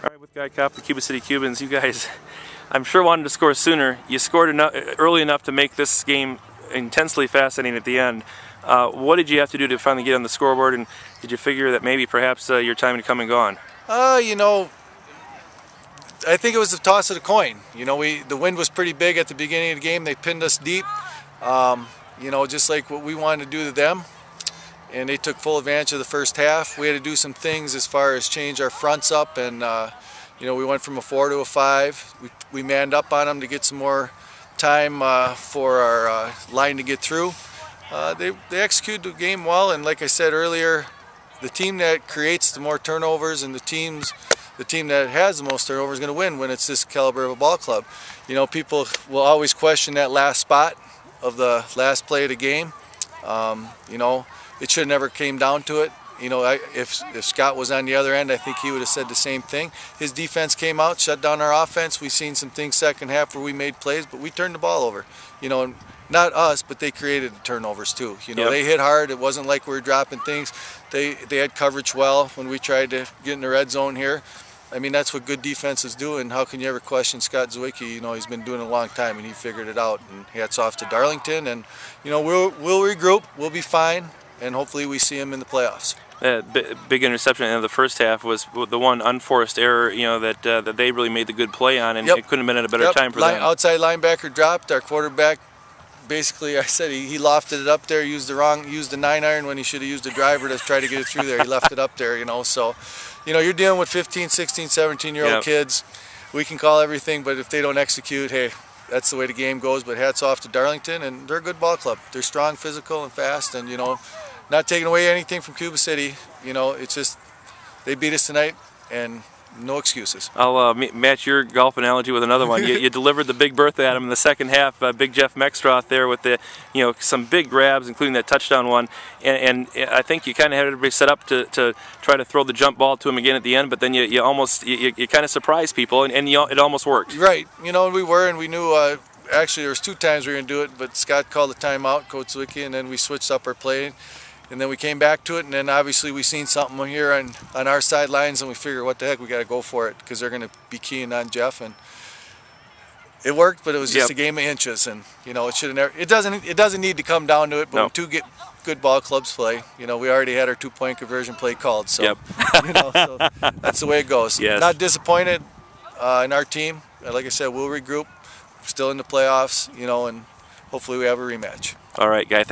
All right, with Guy Kopp, the Cuba City Cubans, you guys, I'm sure wanted to score sooner. You scored early enough to make this game intensely fascinating at the end. What did you have to do to finally get on the scoreboard, and did you figure that maybe perhaps your time had come and gone? You know, I think it was the toss of the coin. You know, the wind was pretty big at the beginning of the game. They pinned us deep, you know, just like what we wanted to do to them. And they took full advantage of the first half. We had to do some things as far as change our fronts up, and you know, we went from a 4 to a 5. We manned up on them to get some more time for our line to get through. They executed the game well, and like I said earlier, the team that creates the more turnovers and the team that has the most turnovers is going to win when it's this caliber of a ball club. You know, people will always question that last spot of the last play of the game. You know, it should have never came down to it. You know, if Scott was on the other end, I think he would have said the same thing. His defense came out, shut down our offense. We've seen some things second half where we made plays, but we turned the ball over. You know, and not us, but they created the turnovers too. You know, They hit hard. It wasn't like we were dropping things. They had coverage well when we tried to get in the red zone here. I mean, that's what good defenses do, and how can you ever question Scott Zwicky? You know, he's been doing it a long time, and he figured it out. And hats off to Darlington, and you know, we'll regroup. We'll be fine, and hopefully we see him in the playoffs. Big interception in the first half was the one unforced error, you know, that they really made the good play on, and it couldn't have been at a better time for them. Outside linebacker dropped. Our quarterback, basically, I said he lofted it up there, used the 9-iron when he should have used a driver to try to get it through there. He left it up there, you know. So, you know, you're dealing with 15, 16, 17-year-old kids. We can call everything, but if they don't execute, hey, that's the way the game goes. But hats off to Darlington, and they're a good ball club. They're strong, physical, and fast, and you know, not taking away anything from Cuba City. You know, it's just they beat us tonight, and no excuses. I'll match your golf analogy with another one. You delivered the big berth at him in the second half. Big Jeff Mextroth there with the, you know, some big grabs, including that touchdown one. And I think you kind of had everybody set up to try to throw the jump ball to him again at the end. But then you kind of surprised people, and it almost worked. Right. You know, we were, and we knew. Actually, there was 2 times we were going to do it, but Scott called the timeout, Coach Zwicky, and then we switched up our play. And then we came back to it, and then obviously we seen something here on our sidelines, and we figured, what the heck, we got to go for it because they're going to be keying on Jeff, and it worked, but it was just a game of inches, and you know, it should have never. It doesn't need to come down to it, but when 2 good ball clubs play, you know, we already had our 2-point conversion play called, so you know, so that's the way it goes. Not disappointed in our team. Like I said, we'll regroup. We're still in the playoffs, you know, and hopefully we have a rematch. All right, Guy.